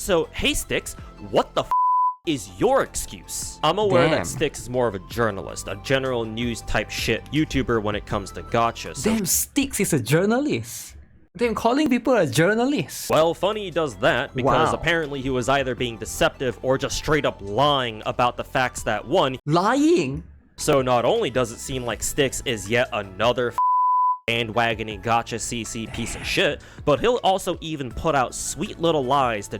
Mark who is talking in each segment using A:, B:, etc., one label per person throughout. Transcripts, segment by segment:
A: So, hey Stix, what the is your excuse? I'm aware that Stix is more of a journalist, a general news type shit YouTuber when it comes to gacha. So
B: Damn, Stix is a journalist. Damn, calling people a journalist.
A: well, funny he does that because apparently he was either being deceptive or just straight up lying about the facts that one.
B: Lying?
A: So not only does it seem like Stix is yet another bandwagoning gacha CC piece of shit, but he'll also even put out sweet little lies to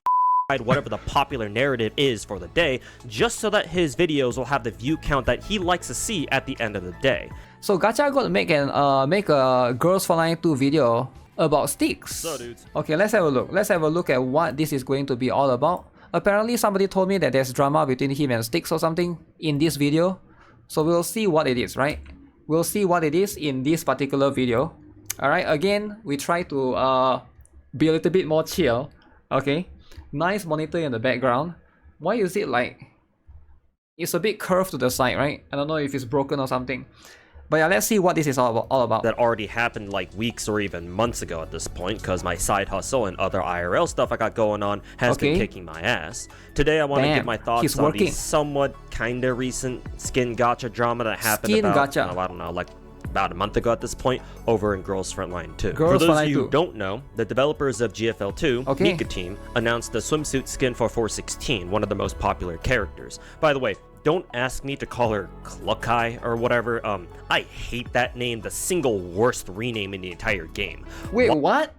A: whatever the popular narrative is for the day, just so that his videos will have the view count that he likes to see at the end of the day.
B: So Gacha got to make a Girls Frontline 2 video about Stix.
A: So dudes.
B: Okay, let's have a look. Let's have a look at what this is going to be all about. Apparently somebody told me that there's drama between him and Stix or something in this video. So we'll see what it is, right? We'll see what it is in this particular video. Alright, again, we try to be a little bit more chill. Okay. Nice monitor in the background. Why is it like it's a bit curved to the side, right? I don't know if it's broken or something. But yeah, let's see what this is all about.
A: That already happened like weeks or even months ago at this point, because my side hustle and other IRL stuff I got going on has been kicking my ass. Today I want to give my thoughts on the somewhat kinda recent skin gacha drama that happened about, I don't know, like about a month ago at this point, over in Girls Frontline 2. For those of you who don't know, the developers of GFL2, Mika team, announced the swimsuit skin for 416, one of the most popular characters. By the way, don't ask me to call her Cluckai or whatever. I hate that name, the single worst rename in the entire game.
B: Wait, what?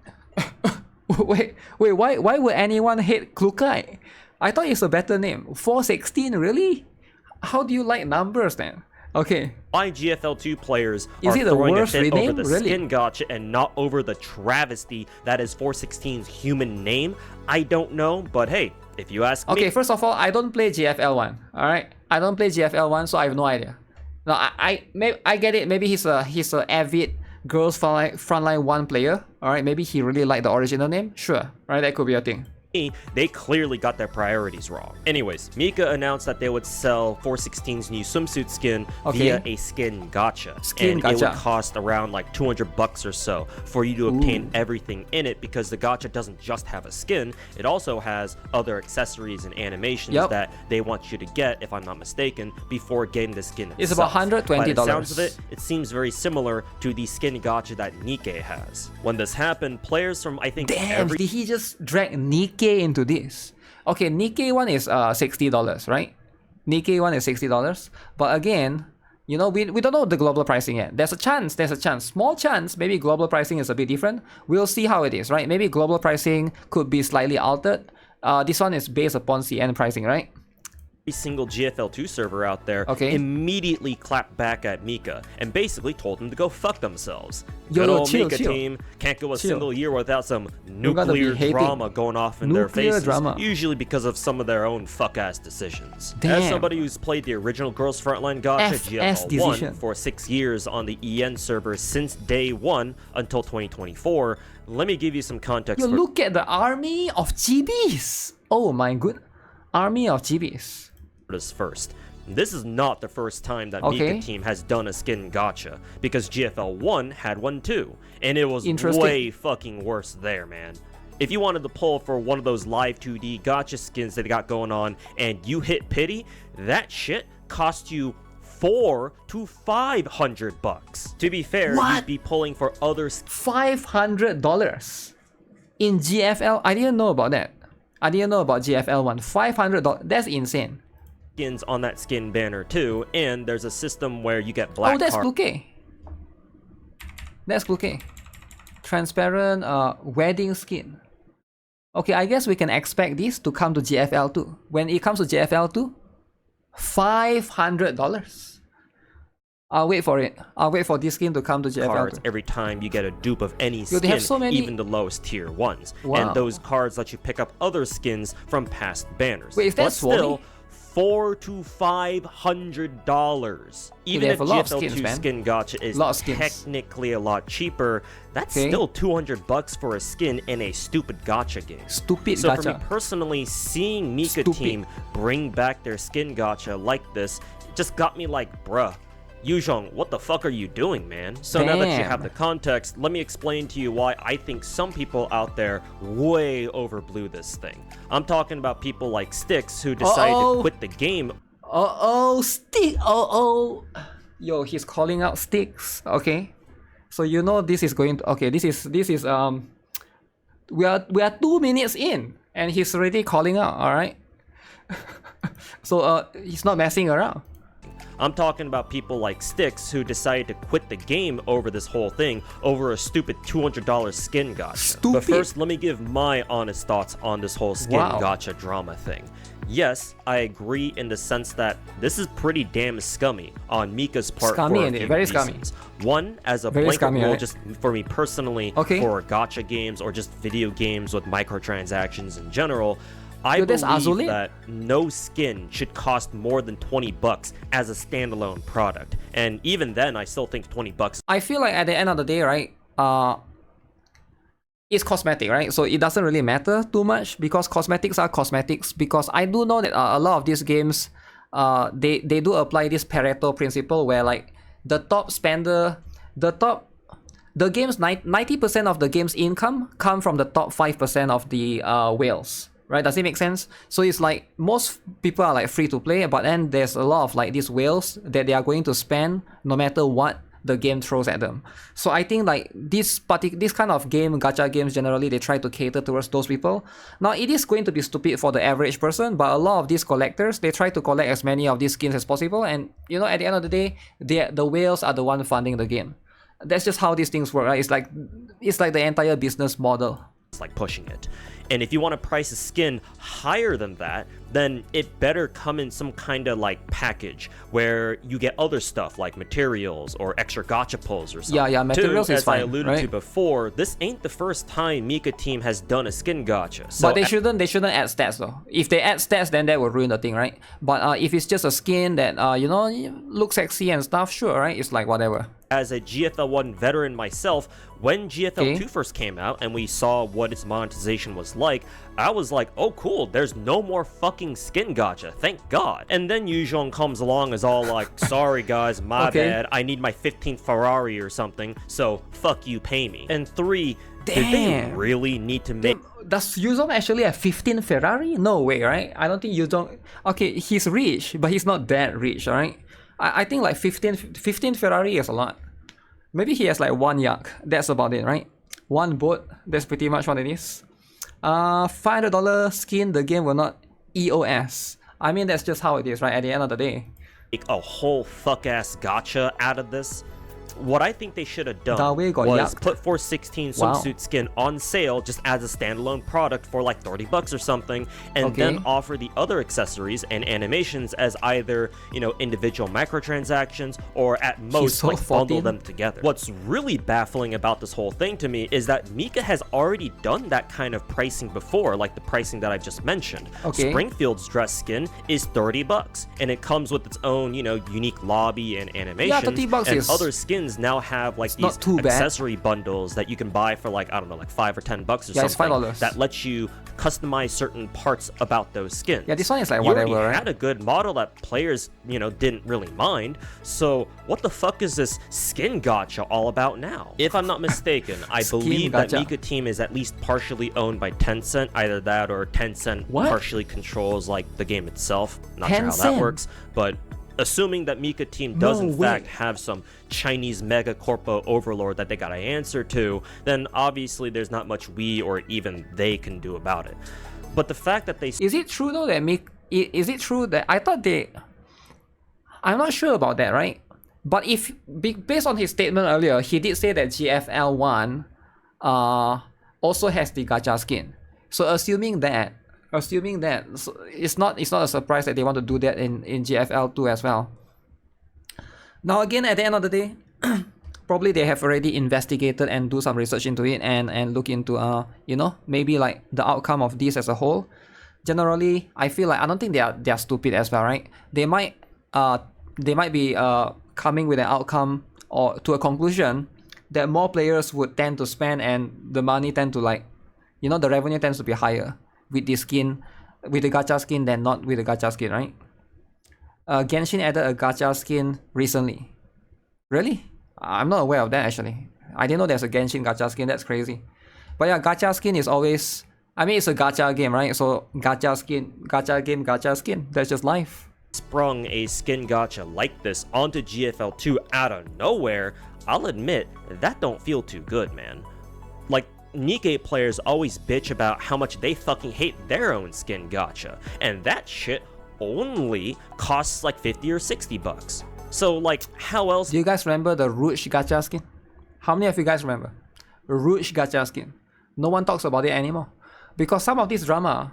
B: wait, why would anyone hate Cluckai? I thought it's a better name. 416, really? How do you like numbers then? Okay.
A: Why GFL2 players are throwing a fit over the skin gacha and not over the travesty that is 416's human name, I don't know, but hey, if you ask me...
B: Okay, first of all, I don't play GFL1, alright? I don't play GFL1, so I have no idea. No, I get it, maybe he's a avid Girls Frontline 1 player, alright? Maybe he really liked the original name, sure, right? That could be a thing.
A: They clearly got their priorities wrong. Anyways, Mika announced that they would sell 416's new swimsuit skin via a skin gacha. It would cost around like $200 or so for you to obtain everything in it, because the gacha doesn't just have a skin, it also has other accessories and animations that they want you to get, if I'm not mistaken, before getting the skin itself.
B: It's about $120.
A: By the sounds of it, it seems very similar to the skin gacha that Nikkei has. When this happened, players from I think
B: did he just drag Nikkei into this? Okay, Nikkei one is $60, right? Nikkei one is $60, but again, you know, we don't know the global pricing yet. There's a chance, small chance, maybe global pricing is a bit different. We'll see how it is, right? Maybe global pricing could be slightly altered. This one is based upon CN pricing, right?
A: Single GFL2 server out there immediately clapped back at Mika and basically told them to go fuck themselves. Good old Mika team can't go a single year without some nuclear drama going off in their faces, usually because of some of their own fuck-ass decisions. As somebody who's played the original Girls Frontline Gacha GFL1 for 6 years on the EN server since day 1 until 2024, let me give you some context.
B: Look at the army of GBs! Oh my good, army of GBs.
A: First, this is not the first time that Mika team has done a skin gacha, because GFL1 had one too, and it was way fucking worse there, man. If you wanted to pull for one of those live 2D gacha skins that they got going on and you hit pity, that shit cost you $400 to $500. To be fair, you'd be pulling for other
B: $500 in GFL. I didn't know about that. I didn't know about GFL1. $500. That's insane.
A: Skins on that skin banner too, and there's a system where you get black.
B: Oh, that's bouquet. That's bouquet. Transparent wedding skin. Okay, I guess we can expect this to come to GFL2. When it comes to GFL2, $500. I'll wait for it. I'll wait for this skin to come to GFL2.
A: Cards every time you get a dupe of any skin, even the lowest tier ones. And those cards let you pick up other skins from past banners.
B: Wait, is that
A: still $400 to $500. Even if GFL2 skin gacha is technically a lot cheaper, that's still $200 for a skin in a stupid gacha game. So for me personally, seeing Mika team bring back their skin gacha like this just got me like, bruh, Yuzhong, what the fuck are you doing, man? So now that you have the context, let me explain to you why I think some people out there way overblew this thing. I'm talking about people like Stix who decided to quit the game.
B: Stix. Yo, he's calling out Stix. Okay. So you know this is going to, okay, this is we are 2 minutes in and he's already calling out, all right? So he's not messing around.
A: I'm talking about people like Stix who decided to quit the game over this whole thing over a stupid $200 skin gacha.
B: Stupid.
A: But first, let me give my honest thoughts on this whole skin gacha drama thing. Yes, I agree in the sense that this is pretty damn scummy on Mika's part for a few reasons. One, as a blanket rule, just for me personally, for gacha games or just video games with microtransactions in general, I believe that no skin should cost more than 20 bucks as a standalone product. And even then, I still think 20 bucks.
B: I feel like at the end of the day, right, it's cosmetic, right? So it doesn't really matter too much because cosmetics are cosmetics. Because I do know that a lot of these games, they do apply this Pareto principle where like the top spender, the game's 90% of the game's income come from the top 5% of the whales. Right? Does it make sense? So it's like most people are like free to play, but then there's a lot of like these whales that they are going to spend no matter what the game throws at them. So I think like this kind of game, gacha games generally, they try to cater towards those people. Now it is going to be stupid for the average person, but a lot of these collectors, they try to collect as many of these skins as possible. And you know, at the end of the day, the whales are the one funding the game. That's just how these things work, right? It's like the entire business model.
A: It's like pushing it. And if you want to price a skin higher than that, then it better come in some kind of like package where you get other stuff like materials or extra gacha pulls or something.
B: Yeah, materials is fine.
A: As I alluded to before, this ain't the first time Mika team has done a skin gacha. So
B: but they shouldn't add stats though. If they add stats, then that would ruin the thing, right? But if it's just a skin that you know, looks sexy and stuff, sure, right? It's like whatever.
A: As a GFL1 veteran myself, when GFL2 first came out and we saw what its monetization was like, I was like, oh cool, there's no more fucking skin gacha, thank God. And then Yuzhong comes along as all like, sorry guys, my bad, I need my 15th Ferrari or something, so fuck you, pay me. And 3, did they really need to make...
B: Does Yuzhong actually have 15 Ferrari? No way, right? I don't think Yuzhong... Okay, he's rich, but he's not that rich, right? I think like 15 Ferrari is a lot. Maybe he has like 1 yacht. That's about it, right? 1 boat. That's pretty much what it is. $500 skin, the game will not EOS. I mean, that's just how it is, right? At the end of the day.
A: Make a whole fuck-ass gacha out of this. What I think they should have done was put 416 swimsuit skin on sale just as a standalone product for like 30 bucks or something, and then offer the other accessories and animations as either, you know, individual microtransactions or at most like bundle them together. What's really baffling about this whole thing to me is that Mika has already done that kind of pricing before, like the pricing that I've just mentioned. Springfield's dress skin is 30 bucks, and it comes with its own, you know, unique lobby and animations,
B: 30 bucks
A: and other skins now have like these accessory bundles that you can buy for like, I don't know, like 5 or 10 bucks or something that lets you customize certain parts about those skins.
B: Yeah, this one is like whatever,
A: you
B: right?
A: had a good model that players, you know, didn't really mind. So what the fuck is this skin gacha all about now? If I'm not mistaken, I believe that Mika team is at least partially owned by Tencent. Either that or Tencent partially controls like the game itself. Not sure how that works, but assuming that Mika team does in fact have some Chinese mega corpo overlord that they gotta answer to, then obviously there's not much we or even they can do about it. But the fact that they...
B: Is it true though that is it true that... I thought they... I'm not sure about that, right? But if... Based on his statement earlier, he did say that GFL1 also has the gacha skin. So assuming that so it's not a surprise that they want to do that in GFL2 as well. Now again, at the end of the day, probably they have already investigated and do some research into it and look into you know, maybe like the outcome of this as a whole. Generally, I feel like I don't think they are stupid as well, right? They might be coming with an outcome or to a conclusion that more players would tend to spend and the money tend to like, you know, the revenue tends to be higher with the skin, with the gacha skin than not with the gacha skin, right? Genshin added a gacha skin recently. Really? I'm not aware of that actually. I didn't know there's a Genshin gacha skin. That's crazy. But yeah, gacha skin is always... I mean, it's a gacha game, right? So gacha skin, gacha game, gacha skin. That's just life.
A: Sprung a skin gacha like this onto GFL2 out of nowhere, I'll admit, that don't feel too good, man. Like, Nikkei players always bitch about how much they fucking hate their own skin gacha, and that shit only costs like 50 or 60 bucks. So like, how else?
B: Do you guys remember the Rouge gacha skin? How many of you guys remember? Rouge gacha skin. No one talks about it anymore. Because some of this drama,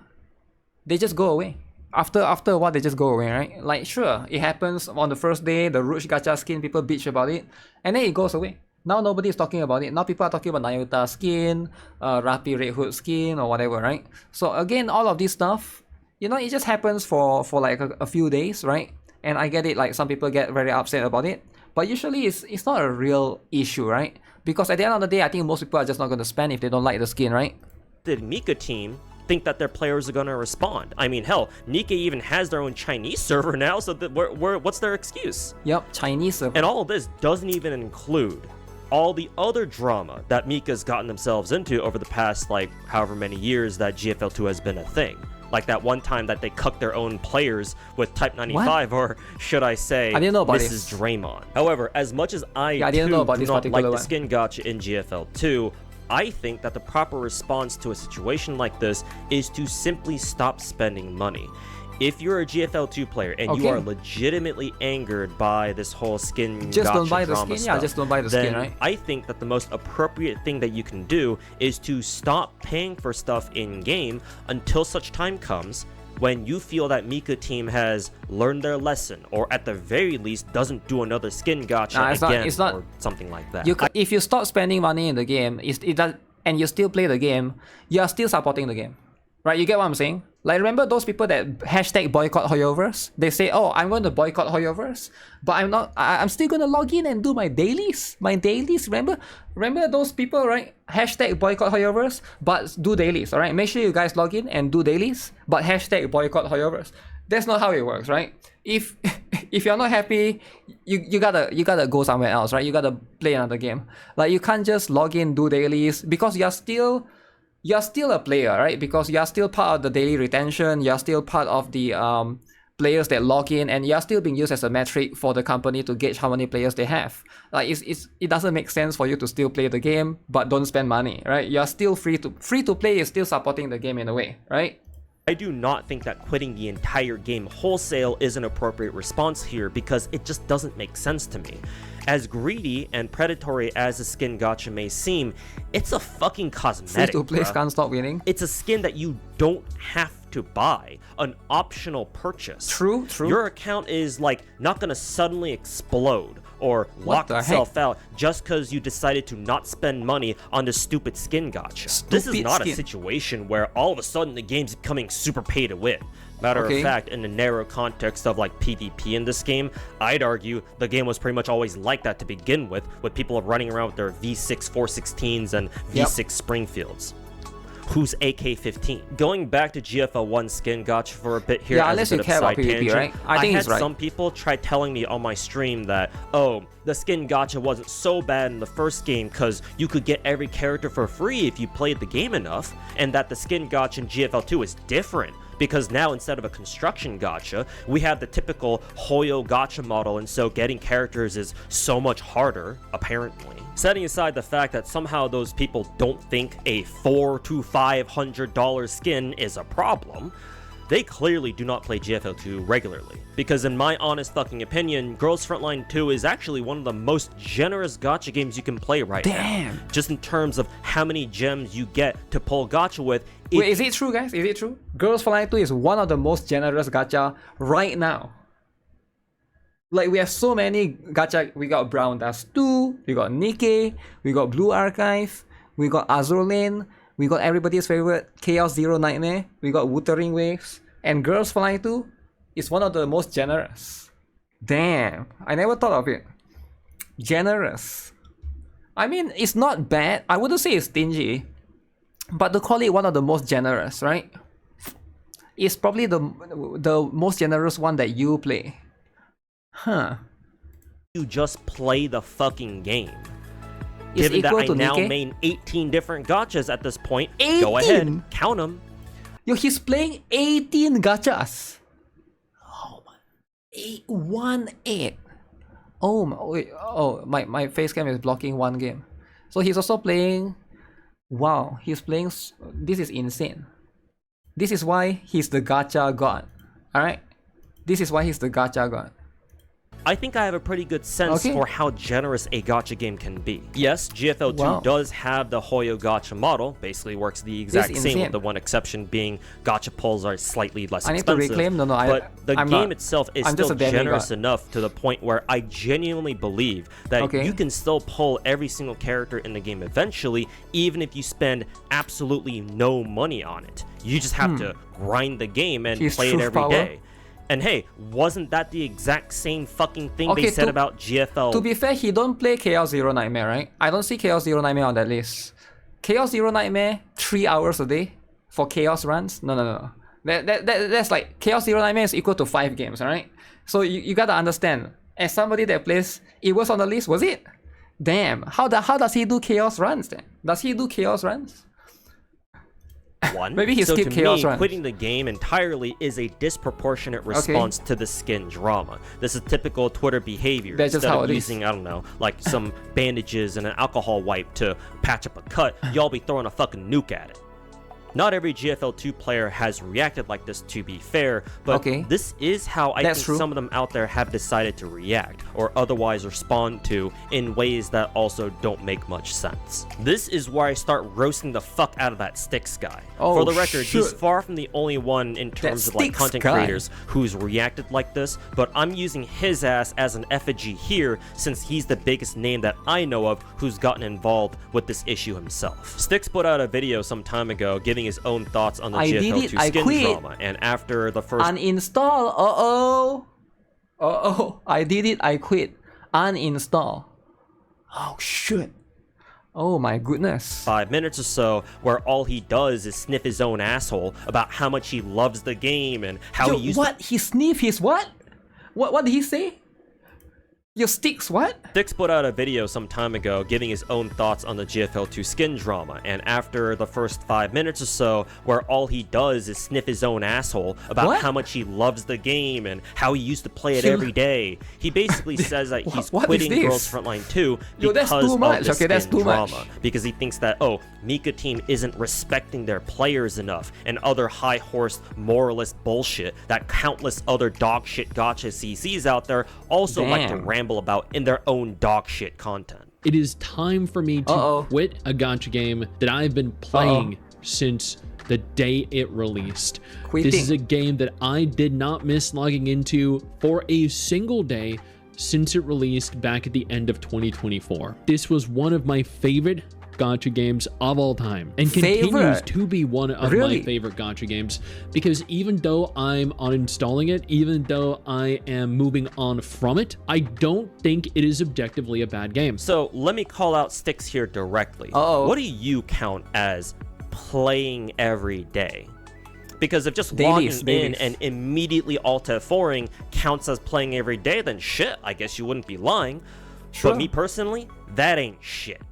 B: they just go away. After a while, they just go away, right? Like, sure, it happens on the first day, the Rouge gacha skin, people bitch about it, and then it goes away. Now nobody is talking about it. Now people are talking about Nayuta skin, Rapi Red Hood skin, or whatever, right? So again, all of this stuff, you know, it just happens for like a few days, right? And I get it, like some people get very upset about it. But usually it's not a real issue, right? Because at the end of the day, I think most people are just not going to spend if they don't like the skin, right?
A: The Mika team think that their players are going to respond. I mean, hell, Nikkei even has their own Chinese server now, so what's their excuse?
B: Yep, Chinese server.
A: And all of this doesn't even include all the other drama that Mika's gotten themselves into over the past, like, however many years that GFL2 has been a thing. Like that one time that they cucked their own players with Type 95, what? Or should I say,
B: I didn't know about
A: Mrs. Draymond. However, as much as I
B: didn't know about
A: do not like the
B: skin
A: gacha in GFL2, I think that the proper response to a situation like this is to simply stop spending money. If you're a GFL2 player and you are legitimately angered by this whole skin
B: just
A: gacha
B: don't buy the
A: drama
B: skin.
A: stuff,
B: Yeah, just don't buy the skin, right?
A: I think that the most appropriate thing that you can do is to stop paying for stuff in-game until such time comes when you feel that Mika team has learned their lesson, or at the very least doesn't do another skin gacha again, or something like that.
B: If you stop spending money in the game, and you still play the game, you are still supporting the game. Right, you get what I'm saying? Like, remember those people that hashtag boycott Hoyoverse? They say, oh, I'm going to boycott Hoyoverse, but I'm still going to log in and do my dailies. Remember those people, right? Hashtag boycott Hoyoverse, but do dailies, all right? Make sure you guys log in and do dailies, but hashtag boycott Hoyoverse. That's not how it works, right? If you're not happy, you gotta go somewhere else, right? You gotta play another game. Like, you can't just log in, do dailies, because you're still a player, right? Because you're still part of the daily retention, you're still part of the players that log in, and you're still being used as a metric for the company to gauge how many players they have. Like, it doesn't make sense for you to still play the game but don't spend money, right? You're still free to play is still supporting the game in a way, right?
A: I do not think that quitting the entire game wholesale is an appropriate response here, because it just doesn't make sense to me. As greedy and predatory as the skin gacha may seem, it's a fucking cosmetic.
B: Free-to-play can't stop winning.
A: It's a skin that you don't have to buy, an optional purchase.
B: True.
A: Your account is like not gonna suddenly explode or lock itself out just because you decided to not spend money on the stupid skin gacha. This is not a situation where all of a sudden the game's becoming super pay to win. Matter of fact, in the narrow context of like PvP in this game, I'd argue the game was pretty much always like that to begin with people running around with their V6 416s and V6 Springfields. Who's AK-15? Going back to GFL1 skin gacha for a bit here,
B: unless you care about PvP, right? I think
A: it's right. Some people try telling me on my stream that, oh, the skin gacha wasn't so bad in the first game because you could get every character for free if you played the game enough, and that the skin gacha in GFL2 is different because now instead of a construction gacha, we have the typical Hoyo gacha model, and so getting characters is so much harder, apparently. Setting aside the fact that somehow those people don't think a $400 to $500 skin is a problem, they clearly do not play GFL2 regularly. Because in my honest fucking opinion, Girls Frontline 2 is actually one of the most generous gacha games you can play right now. Just in terms of how many gems you get to pull gacha with.
B: Wait, is it true, guys? Is it true? Girls Frontline 2 is one of the most generous gacha right now. Like, we have so many gacha. We got Brown Dust 2, we got Nikkei, we got Blue Archive, we got Azur Lane, we got everybody's favorite Chaos Zero Nightmare, we got Wuthering Waves, and Girls Frontline 2 is one of the most generous. Damn, I never thought of it. Generous. I mean, it's not bad. I wouldn't say it's stingy, but to call it one of the most generous, right? It's probably the most generous one that you play. Huh.
A: you just play the fucking game? Given that I now main 18 different gachas at this point, 18? Go ahead, count them.
B: Yo, he's playing 18 gachas. Oh my, 818. Oh my, wait, oh my face cam is blocking one game. So he's also playing. Wow, he's playing. This is insane. This is why he's the gacha god. All right, this is why he's the gacha god.
A: I think I have a pretty good sense for how generous a gacha game can be. Yes, GFL2 does have the Hoyo gacha model, basically works the exact same with the one exception being gacha pulls are slightly less expensive.
B: I need to reclaim,
A: but the game itself is still generous enough to the point where I genuinely believe that you can still pull every single character in the game eventually, even if you spend absolutely no money on it. You just have to grind the game and play it every day. And hey, wasn't that the exact same fucking thing they said about GFL?
B: To be fair, he don't play Chaos Zero Nightmare, right? I don't see Chaos Zero Nightmare on that list. Chaos Zero Nightmare, 3 hours a day for Chaos runs? No. That's like, Chaos Zero Nightmare is equal to 5 games, alright? So you gotta understand, as somebody that plays, it was on the list, was it? Damn, how does he do Chaos runs then? Does he do Chaos runs?
A: One.
B: Maybe he skipped Chaos runs.
A: Quitting the game entirely is a disproportionate response to the skin drama. This is typical Twitter behavior.
B: That's just how it
A: using, I don't know, like some bandages and an alcohol wipe to patch up a cut, y'all be throwing a fucking nuke at it. Not every GFL2 player has reacted like this, to be fair, but this is how I think some of them out there have decided to react, or otherwise respond to, in ways that also don't make much sense. This is where I start roasting the fuck out of that Stix guy. For the record, he's far from the only one in terms of like content creators who's reacted like this, but I'm using his ass as an effigy here since he's the biggest name that I know of who's gotten involved with this issue himself. Stix put out a video some time ago giving his own thoughts on the GFL2 skin drama, and after the first
B: uninstall, I did it, I quit, uninstall. Oh shit. Oh my goodness.
A: 5 minutes or so, where all he does is sniff his own asshole about how much he loves the game and how he used
B: he sniffed his what? What did he say? Your Stix what?
A: Stix put out a video some time ago giving his own thoughts on the GFL2 skin drama, and after the first 5 minutes or so, where all he does is sniff his own asshole about how much he loves the game and how he used to play it every day, he basically says that he's quitting Girls Frontline 2 because of the skin drama. Because he thinks that, Mika team isn't respecting their players enough, and other high-horsed moralist bullshit that countless other dogshit gacha CCs out there also like to ramble about in their own dog shit content.
C: It is time for me to quit a gacha game that I've been playing since the day it released. This is a game that I did not miss logging into for a single day since it released back at the end of 2024. This was one of my favorite gacha games of all time and continues to be one of my favorite gacha games, because even though I'm uninstalling it, even though I am moving on from it, I don't think it is objectively a bad game.
A: So let me call out Stix here directly. What do you count as playing every day? Because if just logging in and immediately alt F4ing counts as playing every day, then shit, I guess you wouldn't be lying. But me personally, that ain't shit.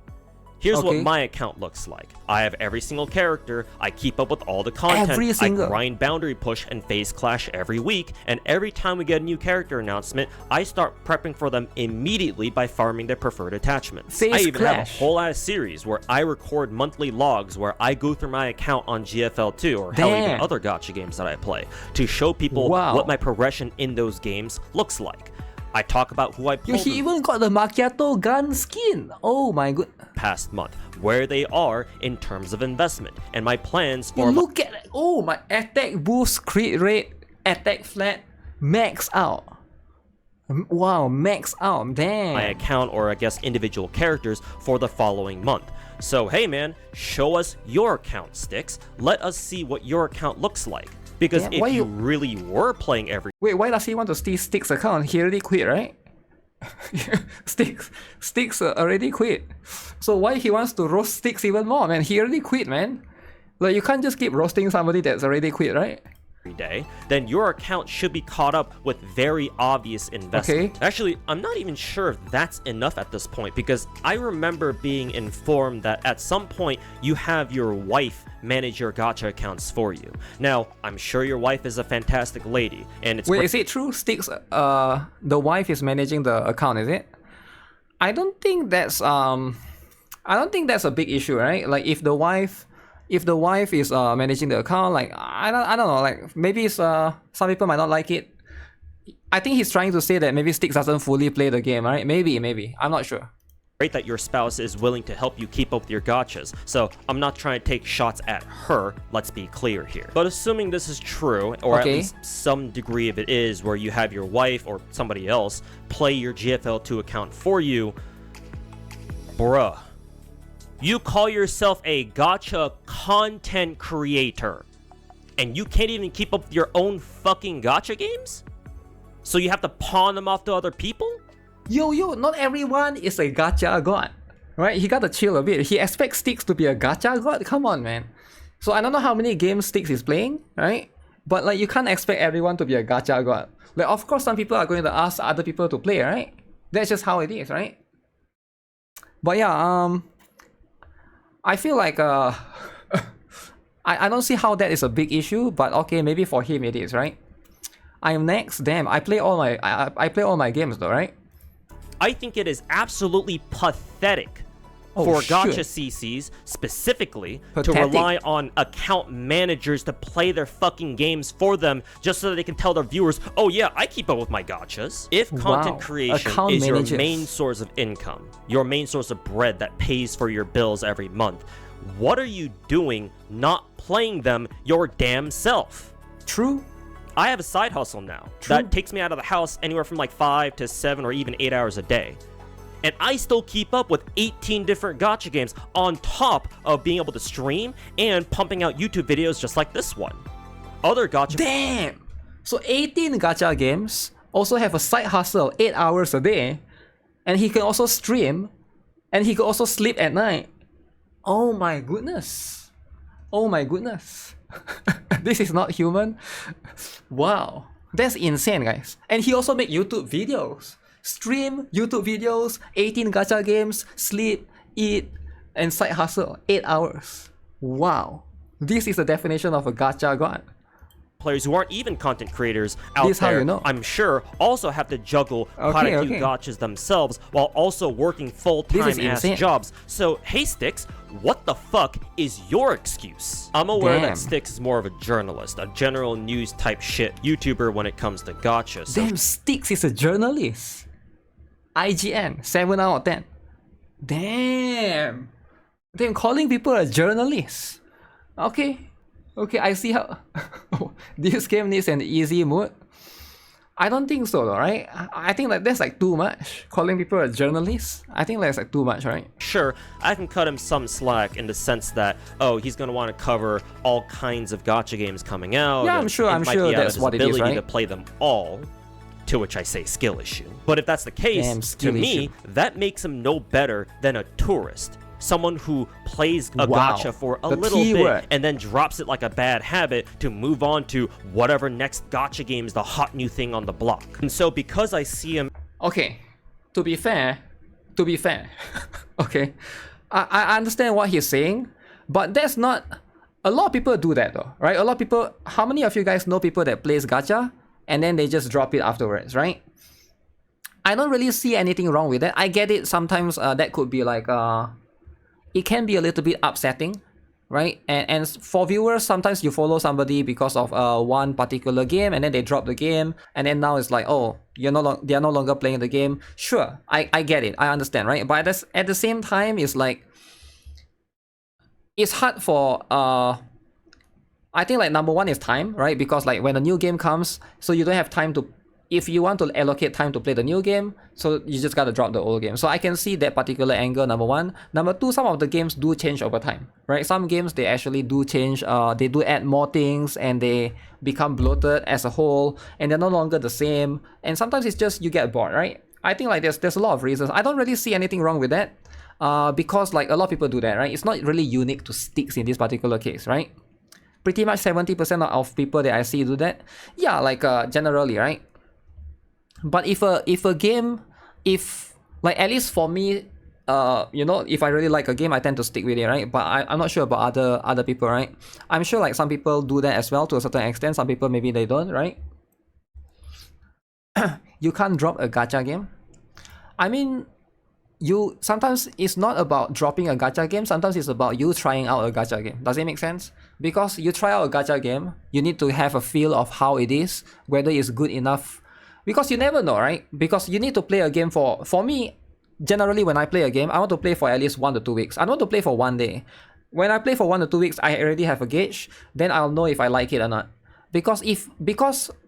A: Here's what my account looks like. I have every single character, I keep up with all the content, I grind boundary push and phase clash every week, and every time we get a new character announcement, I start prepping for them immediately by farming their preferred attachments. I even have a whole ass series where I record monthly logs where I go through my account on GFL2 or hell even other gacha games that I play to show people what my progression in those games looks like. I talk about who I pulled.
B: He even got the Macchiato gun skin. Oh my god.
A: Past month, where they are in terms of investment, and my plans for.
B: Look at it. Oh, my attack boost, crit rate, attack flat, max out. Wow, max out. Damn.
A: My account, or I guess individual characters, for the following month. So hey man, show us your account, Stix. Let us see what your account looks like. Because if you really were playing every...
B: Wait, why does he want to steal Stix account? He already quit, right? Stix already quit. So why he wants to roast Stix even more, man? He already quit, man. Like, you can't just keep roasting somebody that's already quit, right?
A: day, then your account should be caught up with very obvious investment.
B: Okay.
A: Actually, I'm not even sure if that's enough at this point, because I remember being informed that at some point you have your wife manage your gacha accounts for you. Now, I'm sure your wife is a fantastic lady, and it's—
B: Wait, is it true? Stix, the wife is managing the account, is it? I don't think that's a big issue, right? Like if the wife is managing the account, like I don't know, like maybe it's, some people might not like it. I think he's trying to say that maybe Stix doesn't fully play the game, right? Maybe. I'm not sure.
A: Great that your spouse is willing to help you keep up with your gachas, so I'm not trying to take shots at her, let's be clear here. But assuming this is true, or at least some degree of it is, where you have your wife or somebody else play your GFL2 account for you, bruh, you call yourself a gacha content creator, and you can't even keep up with your own fucking gacha games? So you have to pawn them off to other people?
B: Yo, not everyone is a gacha god, right? He gotta chill a bit. He expects Stix to be a gacha god? Come on, man. So I don't know how many games Stix is playing, right? But like, you can't expect everyone to be a gacha god. Like, of course, some people are going to ask other people to play, right? That's just how it is, right? But yeah, I feel like I don't see how that is a big issue, but okay, maybe for him it is, right? I am next. Damn, I play all my games though, right?
A: I think it is absolutely pathetic for gacha CCs specifically to rely on account managers to play their fucking games for them just so that they can tell their viewers, oh yeah, I keep up with my gachas. If content creation is your main source of income, your main source of bread that pays for your bills every month, what are you doing not playing them your damn self?
B: True.
A: I have a side hustle now that takes me out of the house anywhere from like 5 to 7 or even 8 hours a day. And I still keep up with 18 different gacha games on top of being able to stream and pumping out YouTube videos just like this one. Other gacha—
B: Damn! So 18 gacha games, also have a side hustle 8 hours a day, and he can also stream, and he can also sleep at night. Oh my goodness. Oh my goodness. This is not human. Wow, that's insane, guys. And he also make YouTube videos, stream YouTube videos, 18 gacha games, sleep, eat, and side hustle 8 hours. Wow, this is the definition of a gacha god.
A: Players who aren't even content creators out
B: this
A: there,
B: how you know.
A: I'm sure, also have to juggle quite a few gachas themselves while also working full-time ass jobs. So, hey Stix, what the fuck is your excuse? I'm aware that Stix is more of a journalist, a general news type shit YouTuber when it comes to gacha. So
B: damn, Stix is a journalist. IGN, 7 out of 10. Damn, calling people a journalist. Okay, I see how this game needs an easy mode. I don't think so though, right? I think like that's like too much. Calling people a journalist, I think that's like too much, right?
A: Sure, I can cut him some slack in the sense that, oh, he's gonna want to cover all kinds of gacha games coming out.
B: Yeah, I'm sure that's what it is, right?
A: To play them all, to which I say skill issue. But if that's the case, to me, that makes him no better than a tourist. Someone who plays a gacha for a little bit and then drops it like a bad habit to move on to whatever next gacha game is the hot new thing on the block. And so because I see him—
B: Okay, to be fair, okay, I understand what he's saying, but that's not— a lot of people do that though, right? A lot of people— how many of you guys know people that plays gacha and then they just drop it afterwards, right? I don't really see anything wrong with that. I get it, sometimes that could be like it can be a little bit upsetting, right? And for viewers, sometimes you follow somebody because of one particular game and then they drop the game and then now it's like, oh, they're no longer playing the game. Sure, I get it, I understand, right? But at the same time, it's like, it's hard for I think like number one is time, right? Because like when a new game comes, so you don't have time to— if you want to allocate time to play the new game, so you just gotta drop the old game. So I can see that particular angle, number one. Number two, some of the games do change over time, right? Some games, they actually do change, they do add more things and they become bloated as a whole and they're no longer the same. And sometimes it's just you get bored, right? I think like there's a lot of reasons. I don't really see anything wrong with that because like a lot of people do that, right? It's not really unique to Stix in this particular case, right? pretty much 70% of people that I see do that. Yeah, like generally, right? But if a game, like at least for me, you know, if I really like a game, I tend to stick with it, right? But I'm not sure about other people, right? I'm sure like some people do that as well to a certain extent. Some people maybe they don't, right? You can't drop a gacha game. I mean, sometimes it's not about dropping a gacha game. Sometimes it's about you trying out a gacha game. Does it make sense? Because you try out a gacha game, you need to have a feel of how it is, whether it's good enough. Because you never know, right? Because you need to play a game for me, generally when I play a game, I want to play for at least 1 to 2 weeks. I don't want to play for 1 day. When I play for 1 to 2 weeks, I already have a gauge. Then I'll know if I like it or not. Because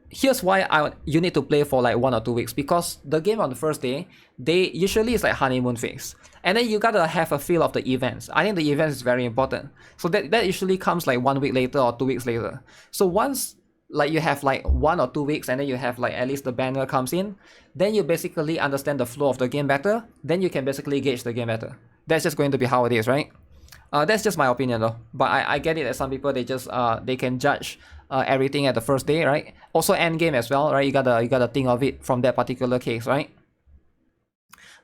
B: here's why you need to play for like 1 or 2 weeks. Because the game on the first day, they usually is like honeymoon phase. And then you gotta have a feel of the events. I think the events is very important. So that usually comes like 1 week later or 2 weeks later. So once like you have like 1 or 2 weeks and then you have like at least the banner comes in, then you basically understand the flow of the game better. Then you can basically gauge the game better. That's just going to be how it is, right? That's just my opinion though. But I get it that some people, they just they can judge everything at the first day, right? Also end game as well, right? You gotta think of it from that particular case, right?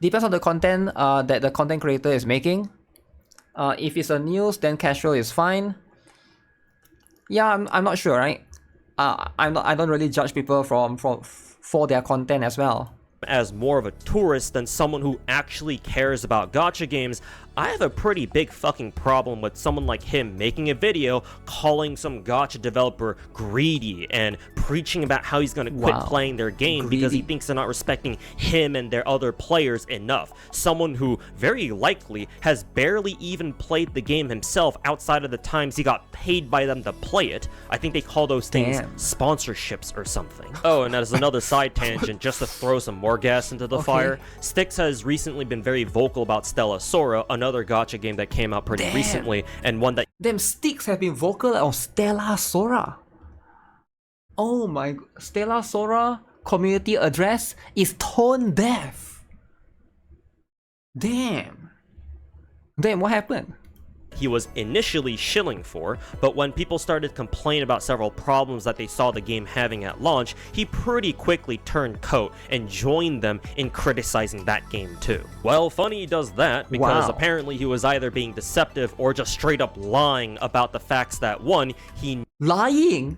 B: Depends on the content that the content creator is making. If it's a news, then casual is fine. Yeah, I'm not sure, right? I don't really judge people for their content as well.
A: As more of a tourist than someone who actually cares about gacha games, I have a pretty big fucking problem with someone like him making a video calling some gacha developer greedy and preaching about how he's gonna quit playing their game because he thinks they're not respecting him and their other players enough. Someone who very likely has barely even played the game himself outside of the times he got paid by them to play it. I think they call those things sponsorships or something. Oh, and as another side tangent, just to throw some more gas into the fire, Stix has recently been very vocal about Stella Sora, another gacha game that came out pretty recently, and one that
B: Stix have been vocal on Stella Sora. Oh my, Stella Sora community address is tone deaf. Damn, what happened?
A: he was initially shilling for, but when people started complaining about several problems that they saw the game having at launch, he pretty quickly turned coat and joined them in criticizing that game too. Well, funny he does that because apparently he was either being deceptive or just straight up lying about the facts that one, he...
B: Lying?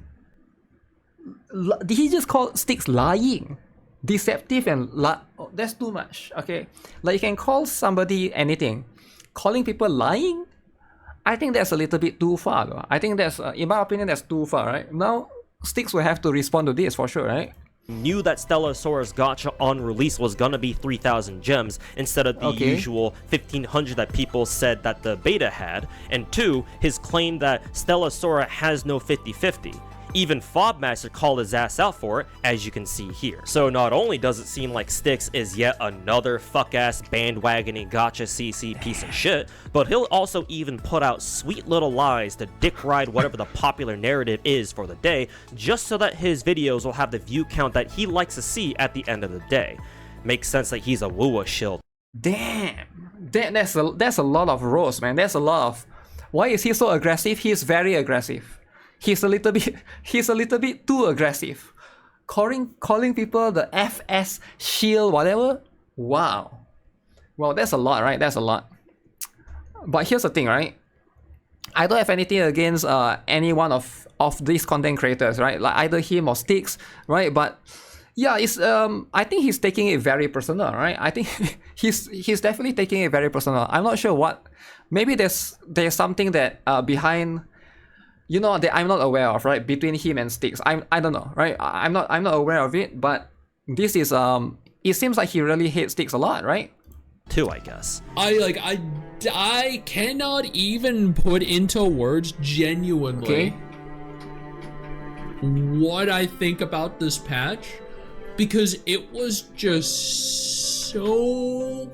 B: Did he just call Stix lying? Deceptive and oh, that's too much, okay? Like you can call somebody anything. Calling people lying? I think that's a little bit too far though. I think that's, in my opinion, that's too far, right? Now, Stix will have to respond to this for sure, right?
A: Knew that Stella Sora's gacha on release was gonna be 3,000 gems instead of the usual 1,500 that people said that the beta had. And two, his claim that Stella Sora has no 50-50. Even Fobmaster called his ass out for it, as you can see here. So not only does it seem like Stix is yet another fuck-ass bandwagoning gacha CC piece of shit, but he'll also even put out sweet little lies to dick ride whatever the popular narrative is for the day, just so that his videos will have the view count that he likes to see at the end of the day. Makes sense that he's a woo-a shill.
B: Damn, that's a lot of roast, man. That's a lot of... Why is he so aggressive? He's very aggressive. He's a little bit too aggressive. Calling people the FS shield, whatever. Wow. Well, that's a lot, right? That's a lot. But here's the thing, right? I don't have anything against any one of these content creators, right? Like either him or Stix, right? But yeah, it's I think he's taking it very personal, right? I think he's definitely taking it very personal. I'm not sure what. Maybe there's something that behind, you know, that I'm not aware of, right? Between him and Stix, I don't know, right? I'm not aware of it, but this is it seems like he really hates Stix a lot, right?
A: Too, I guess.
C: I cannot even put into words genuinely what I think about this patch, because it was just so...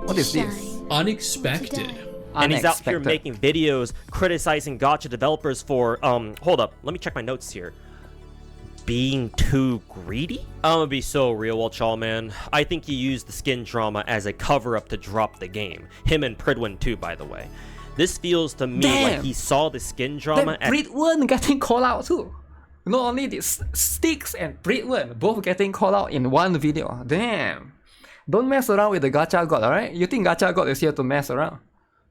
B: What is this?
C: Unexpected.
A: And he's out here making videos criticizing gacha developers for, hold up, let me check my notes here. Being too greedy? I'm gonna be so real with y'all, man. I think he used the skin drama as a cover-up to drop the game. Him and Pridwin too, by the way. This feels to me like he saw the skin drama.
B: Britwen getting called out too. Not only this, Stix and Britwen both getting called out in one video. Damn. Don't mess around with the Gacha God, alright? You think Gacha God is here to mess around?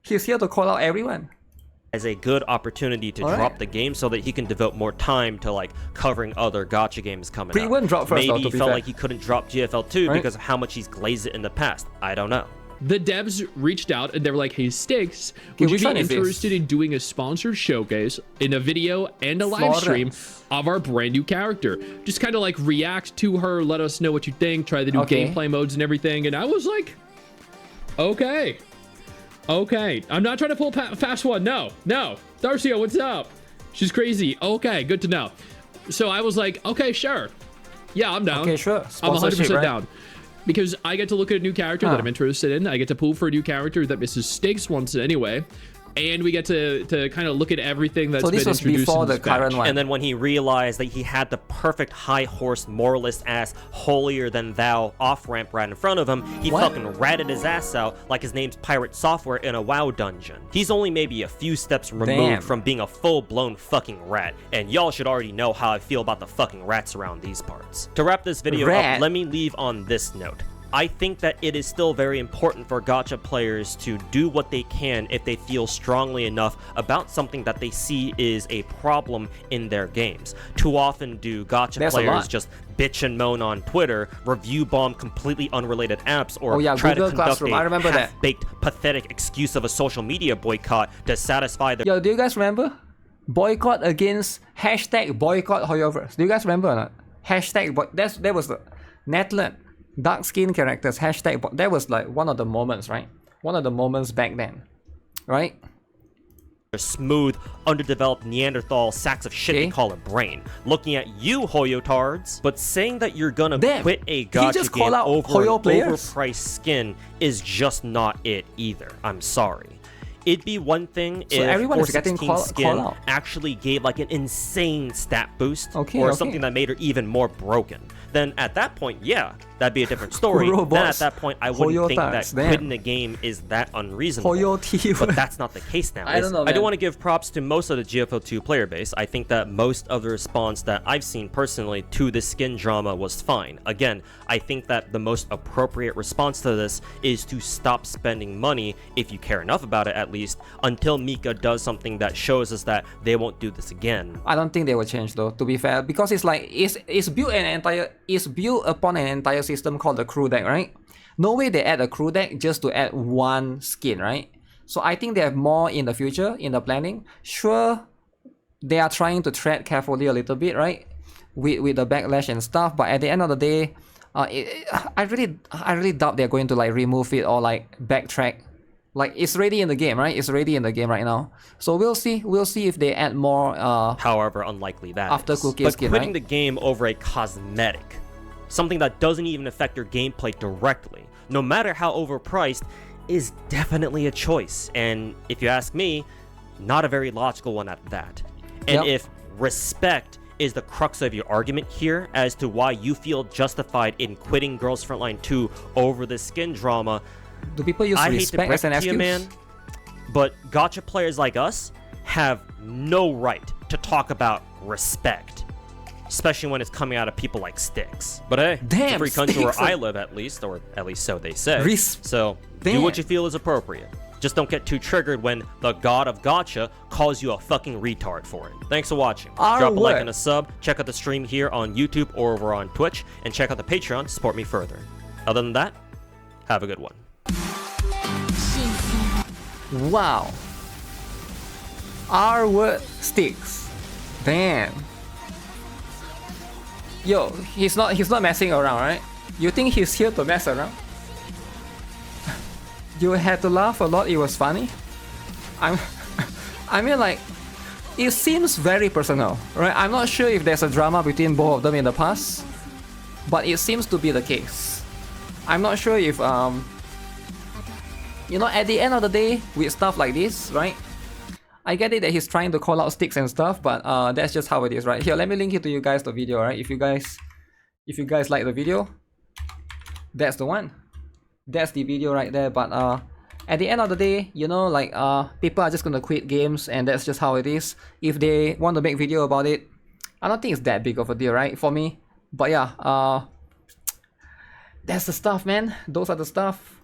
B: He's here to call out everyone.
A: As a good opportunity to drop the game so that he can devote more time to like covering other Gacha games coming out.
B: Drop first,
A: Maybe
B: though,
A: he felt like he couldn't drop GFL2 because of how much he's glazed it in the past. I don't know.
C: The devs reached out and they were like, hey Stix, would you be interested in doing a sponsored showcase in a video and a live stream of our brand new character? Just kind of like react to her, let us know what you think, try the new gameplay modes and everything. And I was like, okay. I'm not trying to pull fast one. No. Darcio, what's up? She's crazy. Okay, good to know. So I was like, okay, sure. Yeah, I'm down.
B: Okay, sure.
C: I'm 100% down. Because I get to look at a new character that I'm interested in. I get to pull for a new character that Mrs. Stix wants anyway. And we get to kind of look at everything that's been introduced
B: before
C: in
B: the current one.
A: And then when he realized that he had the perfect high horse moralist ass holier than thou off ramp right in front of him, he fucking ratted his ass out like his name's Pirate Software in a WoW dungeon. He's only maybe a few steps removed from being a full-blown fucking rat, and y'all should already know how I feel about the fucking rats around these parts. To wrap this video up, let me leave on this note. I think that it is still very important for Gacha players to do what they can if they feel strongly enough about something that they see is a problem in their games. Too often do Gacha players just bitch and moan on Twitter, review bomb completely unrelated apps, or try to conduct a half-baked, pathetic excuse of a social media boycott to satisfy the...
B: Yo, do you guys remember? Boycott against hashtag boycott Hoyoverse. Do you guys remember or not? Hashtag, that was the Netland. Dark skin characters, hashtag, that was like one of the moments, right? One of the moments back then, right?
A: Smooth, underdeveloped Neanderthal sacks of shit they call a brain. Looking at you, Hoyotards, but saying that you're gonna quit a Gacha game over an overpriced skin is just not it either. I'm sorry. It'd be one thing if 416 skin actually gave like an insane stat boost or something that made her even more broken. Then at that point, yeah, that'd be a different story. Then at that point, I wouldn't think that quitting the game is that unreasonable. But that's not the case now. I do want to give props to most of the GFL2 player base. I think that most of the response that I've seen personally to this skin drama was fine. Again, I think that the most appropriate response to this is to stop spending money, if you care enough about it at least, until Mika does something that shows us that they won't do this again.
B: I don't think they will change though, to be fair, because it's like it's built upon an entire system called the crew deck, right? No way they add a crew deck just to add one skin, right? So I think they have more in the future, in the planning. Sure, they are trying to tread carefully a little bit, right? With the backlash and stuff, but at the end of the day, I really doubt they're going to like remove it or like backtrack. Like, it's already in the game, right? It's already in the game right now. So we'll see if they add more.
A: However unlikely that
B: after Cookie
A: But
B: skin,
A: quitting the game over a cosmetic, something that doesn't even affect your gameplay directly, no matter how overpriced, is definitely a choice. And if you ask me, not a very logical one at that. And if respect is the crux of your argument here as to why you feel justified in quitting Girls Frontline 2 over the skin drama,
B: do people use respect as an excuse?
A: Man, but Gacha players like us have no right to talk about respect, especially when it's coming out of people like Stix. But hey, it's a free country where I live, at least, or at least so they say. So do what you feel is appropriate. Just don't get too triggered when the god of Gacha calls you a fucking retard for it. Thanks for watching. Drop a like and a sub. Check out the stream here on YouTube or over on Twitch, and check out the Patreon to support me further. Other than that, have a good one.
B: Wow. R-word Stix. Damn. Yo, he's not messing around, right? You think he's here to mess around? You had to laugh a lot, it was funny. I mean, like, it seems very personal, right? I'm not sure if there's a drama between both of them in the past, but it seems to be the case. I'm not sure if you know, at the end of the day, with stuff like this, right? I get it that he's trying to call out Stix and stuff, but that's just how it is, right? Here, let me link it to you guys the video, right? If you guys like the video, that's the one. That's the video right there. But At the end of the day, you know, like people are just gonna quit games, and that's just how it is. If they want to make video about it, I don't think it's that big of a deal, right, for me. But yeah, that's the stuff, man. Those are the stuff.